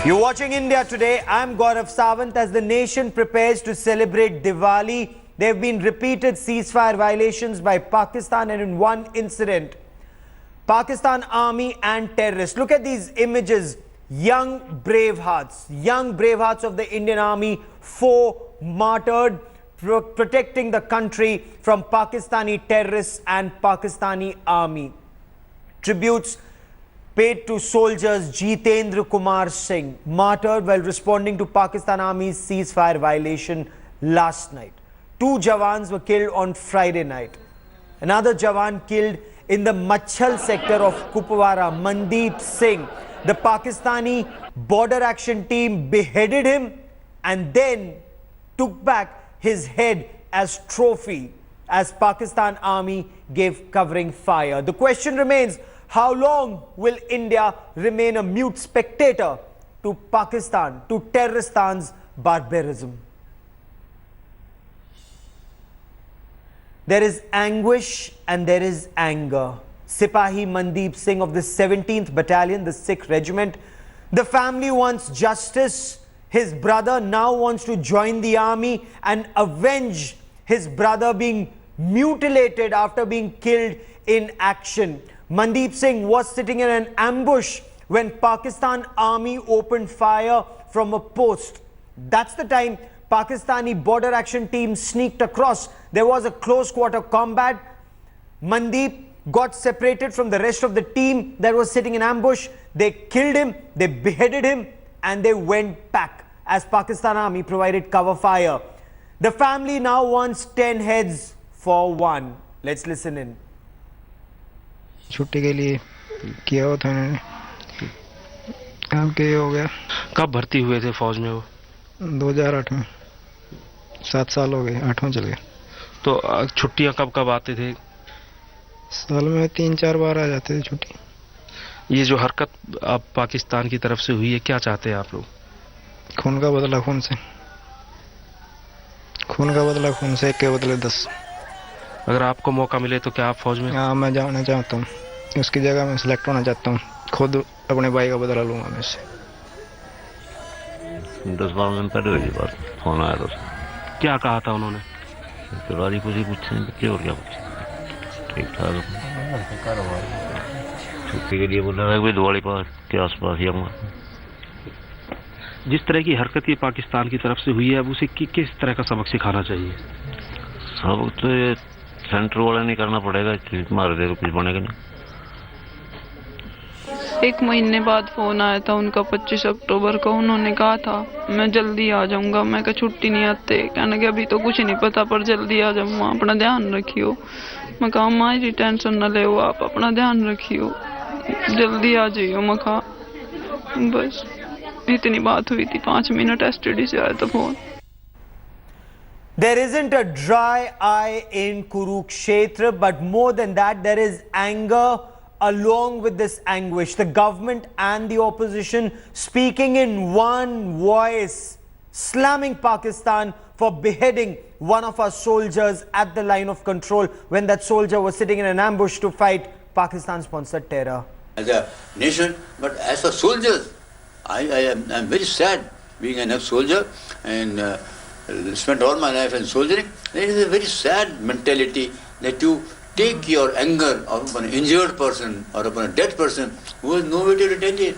You're watching India Today. I'm Gaurav Sawant. As the nation prepares to celebrate Diwali, there have been repeated ceasefire violations by Pakistan, and in one incident, Pakistan army and terrorists. Look at these images. Young bravehearts of the Indian army, 4 martyred, protecting the country from Pakistani terrorists and Pakistani army. Tributes paid to soldiers Jitendra Kumar Singh, martyred while responding to Pakistan Army's ceasefire violation last night. 2 Jawans were killed on Friday night. Another Jawan killed in the Machhal sector of Kupwara, Mandeep Singh. The Pakistani Borderaction team beheaded him and then took back his head as trophy as Pakistan Army gave covering fire. The question remains, how long will India remain a mute spectator to Pakistan, to Terroristan's barbarism? There is anguish and there is anger. Sipahi Mandeep Singh of the 17th Battalion, the Sikh Regiment, the family wants justice. His brother now wants to join the army and avenge his brother being mutilated after being killed in action. Mandeep Singh was sitting in an ambush when Pakistan Army opened fire from a post. That's the time Pakistani Borderaction team sneaked across. There was a close quarter combat. Mandeep got separated from the rest of the team that was sitting in ambush. They killed him, they beheaded him, and they went back as Pakistan Army provided cover fire. The family now wants 10 heads for one. Let's listen in. छुट्टी के लिए किया हुआ था मैंने, अब क्या हो गया। कब भर्ती हुए थे फौज में वो? 2008 में, 7 साल हो गए, 8वां चल गया। तो छुट्टियां कब कब आते थे? साल में 3-4 बार आ जाते थे छुट्टी। ये जो हरकत अब पाकिस्तान की तरफ से हुई है, क्या चाहते हैं आप लोग? खून का बदला खून से, खून का बदला खून से, 1 के बदले 10। अगर आपको मौका मिले तो क्या आप फौज में? हाँ, मैं जाना चाहता हूँ, उसकी जगह मैं सिलेक्ट होना चाहता हूँ। खुद अपने भाई का बदला लूंगा मैं इससे। 10-12 दिन पहले हुई बात, फोन आया था। क्या कहा था उन्होंने? तिवारी कुछ ही पूछे बच्चे और क्या पूछे, ठीक ठाक। छुट्टी के लिए बोला था कि दिवाली के आसपास ही आऊँगा। जिस तरह की हरकत ये पाकिस्तान की तरफ से हुई है, अब उसे किस तरह का सबक सिखाना चाहिए? सबक तो ये सेंटर वाला नहीं करना पड़ेगा, मार दे तो कुछ बनेगा नहीं। 1 महीने बाद फोन आया था उनका, 25 अक्टूबर को। उन्होंने कहा था मैं जल्दी आ जाऊंगा। मैं कहा छुट्टी नहीं आते, कहने के अभी तो कुछ नहीं पता पर जल्दी आ जाऊंगा, अपना ध्यान रखियो। मैं कहा माँ टेंशन न ले, आप अपना ध्यान रखियो, जल्दी आ जाइयो। मैं कहा बस इतनी बात हुई थी। 5 मिनट एसटीडी से आया था phone. There isn't a dry eye in Kurukshetra, but more than that, there is anger along with this anguish. The government and the opposition speaking in one voice, slamming Pakistan for beheading one of our soldiers at the line of control when that soldier was sitting in an ambush to fight Pakistan-sponsored terror. As a nation, but as for soldiers, I am very sad being an ex-soldier and spent all my life in soldiering. It is a very sad mentality that you take your anger upon an injured person or upon a dead person who has no way to retaliate.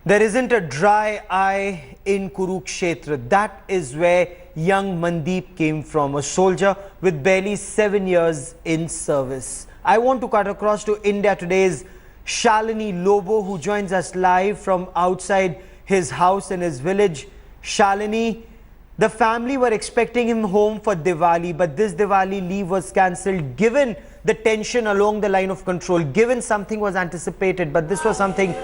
There isn't a dry eye in Kurukshetra. That is where young Mandeep came from, a soldier with barely 7 years in service. I want to cut across to India Today's Shalini Lobo, who joins us live from outside his house in his village. Shalini, the family were expecting him home for Diwali, but this Diwali leave was cancelled given the tension along the line of control, given something was anticipated, but this was something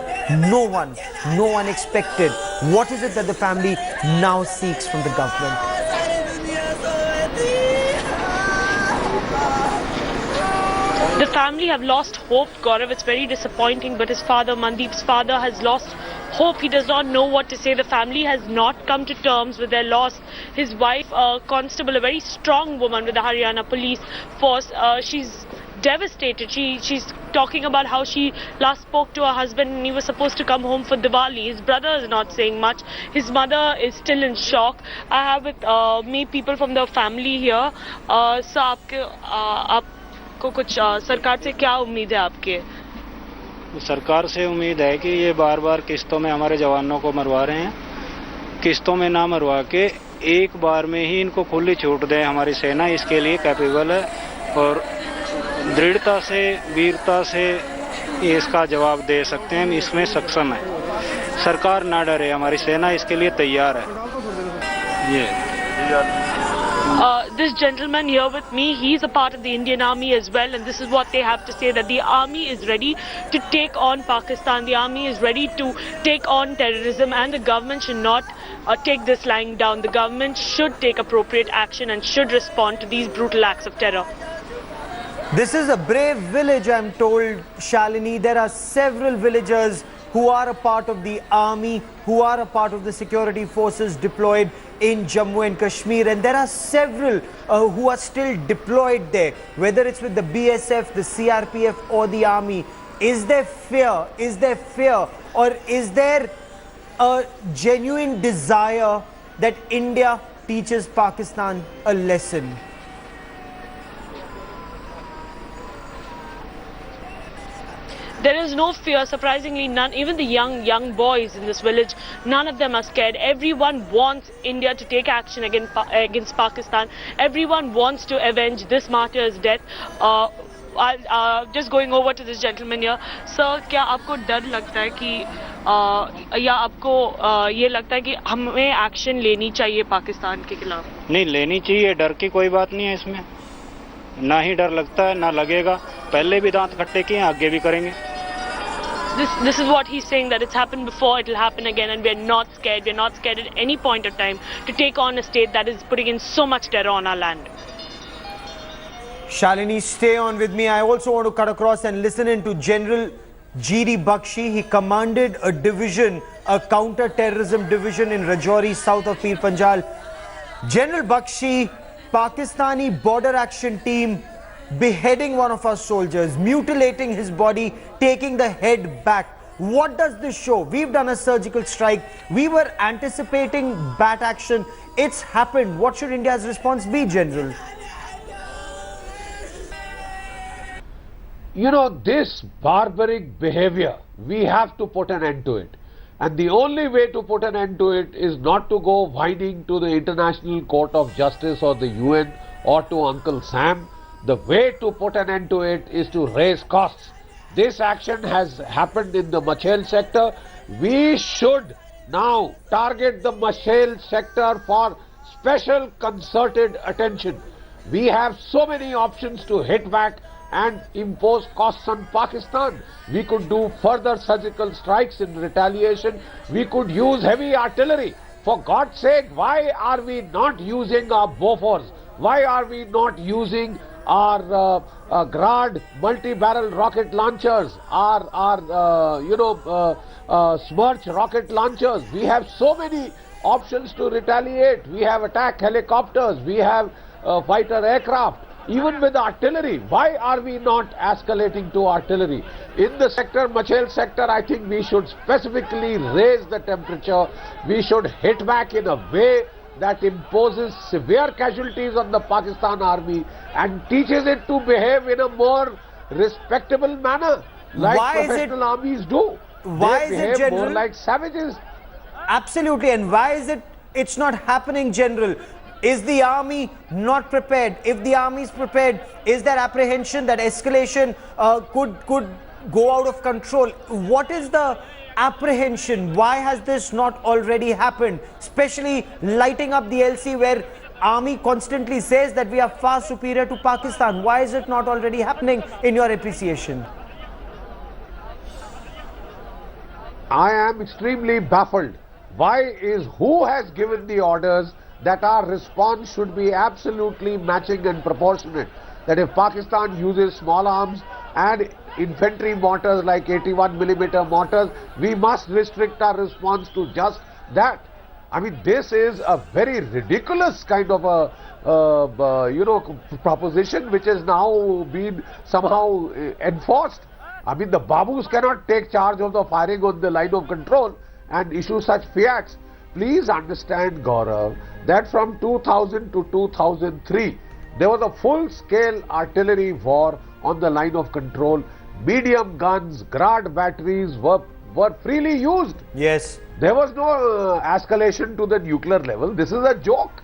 no one expected. What is it that the family now seeks from the government? The family have lost hope, Gaurav. It's very disappointing, but his father, Mandeep's father, has lost hope. He does not know what to say. The family has not come to terms with their loss. His wife, a constable, a very strong woman with the Haryana police force, she's devastated. She's talking about how she last spoke to her husband and he was supposed to come home for Diwali. His brother is not saying much. His mother is still in shock. I have with me people from the family here. So आपको कुछ सरकार से क्या उम्मीद है आपके? सरकार से उम्मीद है कि ये बार-बार किस्तों में हमारे जवानों को मरवा रहे हैं, किस्तों में ना मरवा के एक बार में ही इनको खुली छूट दें। हमारी सेना इसके लिए कैपेबल है और दृढ़ता से, वीरता से इसका जवाब दे सकते हैं, इसमें सक्षम है। सरकार ना डरे, हमारी सेना इसके लिए तैयार है। ये This gentleman here with me, he's a part of the Indian Army as well, and this is what they have to say, that the army is ready to take on Pakistan, the army is ready to take on terrorism, and the government should not take this lying down. The government should take appropriate action and should respond to these brutal acts of terror. This is a brave village, I'm told, Shalini. There are several villagers who are a part of the army, who are a part of the security forces deployed in Jammu and Kashmir, and there are several who are still deployed there, whether it's with the BSF, the CRPF or the army. Is there fear? Is there fear? Or is there a genuine desire that India teaches Pakistan a lesson? There is no fear, surprisingly none, even the young boys in this village, none of them are scared. Everyone wants India to take action against Pakistan. Everyone wants to avenge this martyr's death. Just going over to this gentleman here. Sir, क्या आपको डर लगता है कि या आपको ये लगता है कि हमें एक्शन लेनी चाहिए पाकिस्तान के खिलाफ? नहीं लेनी चाहिए, डर की कोई बात नहीं है इसमें, ना ही डर लगता है ना लगेगा। पहले भी दांत खट्टे किए, आगे भी करेंगे। This is what he's saying, that it's happened before, it will happen again, and we're not scared. We're not scared at any point of time to take on a state that is putting in so much terror on our land. Shalini, stay on with me. I also want to cut across and listen in to General G.D. Bakshi. He commanded a division, a counter-terrorism division in Rajouri, south of Pir Panjal. General Bakshi, Pakistani border action team beheading one of our soldiers, mutilating his body, taking the head back. What does this show? We've done a surgical strike. We were anticipating bat action. It's happened. What should India's response be, General? You know, this barbaric behavior, we have to put an end to it. And the only way to put an end to it is not to go whining to the International Court of Justice or the UN or to Uncle Sam. The way to put an end to it is to raise costs. This action has happened in the Machel sector. We should now target the Machel sector for special concerted attention. We have so many options to hit back and impose costs on Pakistan. We could do further surgical strikes in retaliation. We could use heavy artillery. For God's sake, why are we not using our Bofors? Why are we not using our Grad multi-barrel rocket launchers, our Smirch rocket launchers? We have so many options to retaliate. We have attack helicopters, we have fighter aircraft. Even with artillery, why are we not escalating to artillery? In the sector, Machel sector, I think we should specifically raise the temperature. We should hit back in a way that imposes severe casualties on the Pakistan army and teaches it to behave in a more respectable manner, like professional armies do. Why is it, General? More like savages. Absolutely. And why is it's not happening, General? Is the army not prepared? If the army is prepared, is there apprehension that escalation could go out of control? What is the apprehension? Why has this not already happened? Especially lighting up the LC, where army constantly says that we are far superior to Pakistan. Why is it not already happening in your appreciation? I am extremely baffled. Who has given the orders that our response should be absolutely matching and proportionate? That if Pakistan uses small arms and infantry mortars like 81mm mortars, we must restrict our response to just that. I mean, this is a very ridiculous kind of a proposition which has now been somehow enforced. I mean, the Babus cannot take charge of the firing on the line of control and issue such fiats. Please understand, Gaurav, that from 2000 to 2003, there was a full-scale artillery war on the line of control. Medium guns, Grad batteries were freely used. Yes. There was no escalation to the nuclear level. This is a joke.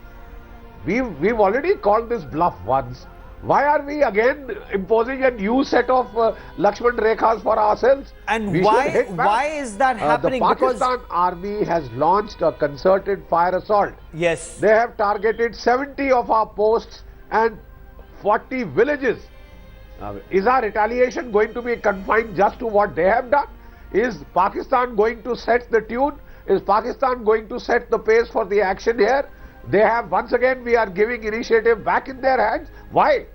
We've already called this bluff once. Why are we again imposing a new set of Lakshman Rekhas for ourselves? And why is that happening? The Pakistan army has launched a concerted fire assault. Yes. They have targeted 70 of our posts and 40 villages. Is our retaliation going to be confined just to what they have done? Is Pakistan going to set the tune? Is Pakistan going to set the pace for the action here? They have, once again, we are giving initiative back in their hands. Why?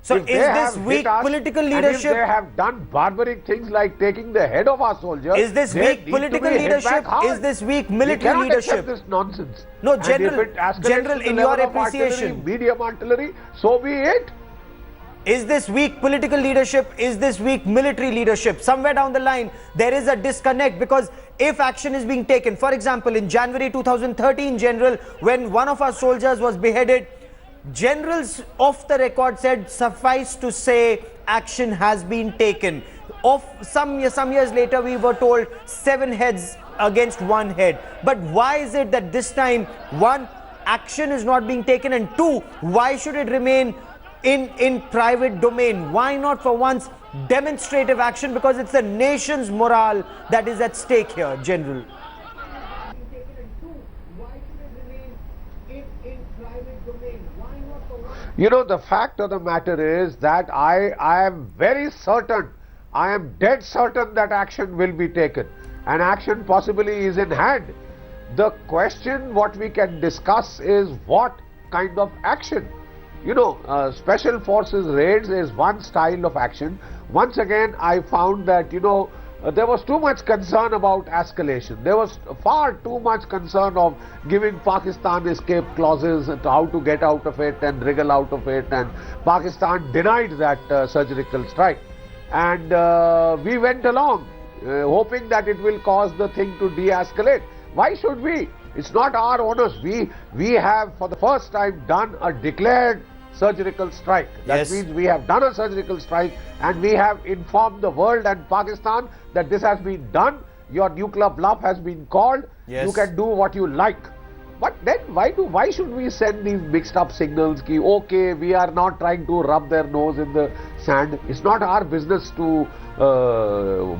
So is this weak political leadership? And if they have done barbaric things like taking the head of our soldiers, is this weak political leadership? Is this weak military leadership? This nonsense. No, General, in your appreciation, medium artillery, so be it. Is this weak political leadership? Is this weak military leadership? Somewhere down the line, there is a disconnect, because if action is being taken, for example, in January 2013, General, when one of our soldiers was beheaded, generals off the record said, suffice to say, action has been taken. Some years later, we were told 7 heads against 1 head. But why is it that this time, 1, action is not being taken, and 2, why should it remain in private domain? Why not for once demonstrative action? Because it's the nation's morale that is at stake here, General. You know, the fact of the matter is that I am very certain, I am dead certain that action will be taken, and action possibly is in hand. The question what we can discuss is what kind of action. You know, special forces raids is one style of action. Once again, I found that, you know, there was too much concern about escalation. There was far too much concern of giving Pakistan escape clauses and how to get out of it and wriggle out of it, and Pakistan denied that surgical strike. And we went along hoping that it will cause the thing to de-escalate. Why should we? It's not our onus. We have for the first time done a declared surgical strike. That means we have done a surgical strike, and we have informed the world and Pakistan that this has been done. Your nuclear bluff has been called. You can do what you like. But then why should we send these mixed up signals ki okay, we are not trying to rub their nose in the sand? It's not our business to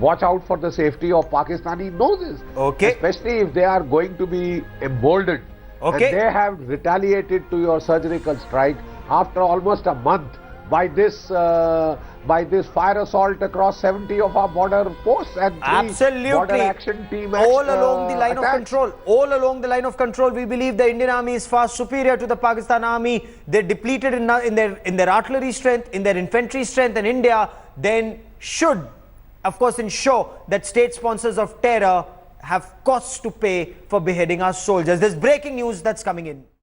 watch out for the safety of Pakistani noses. Especially if they are going to be emboldened. And they have retaliated to your surgical strike after almost a month by this fire assault across 70 of our border posts and 3 border action team all along the line of control. All along the line of control, we believe the Indian army is far superior to the Pakistan army. They're depleted in their artillery strength, in their infantry strength, and India then should, of course, ensure that state sponsors of terror have costs to pay for beheading our soldiers. There's breaking news that's coming in.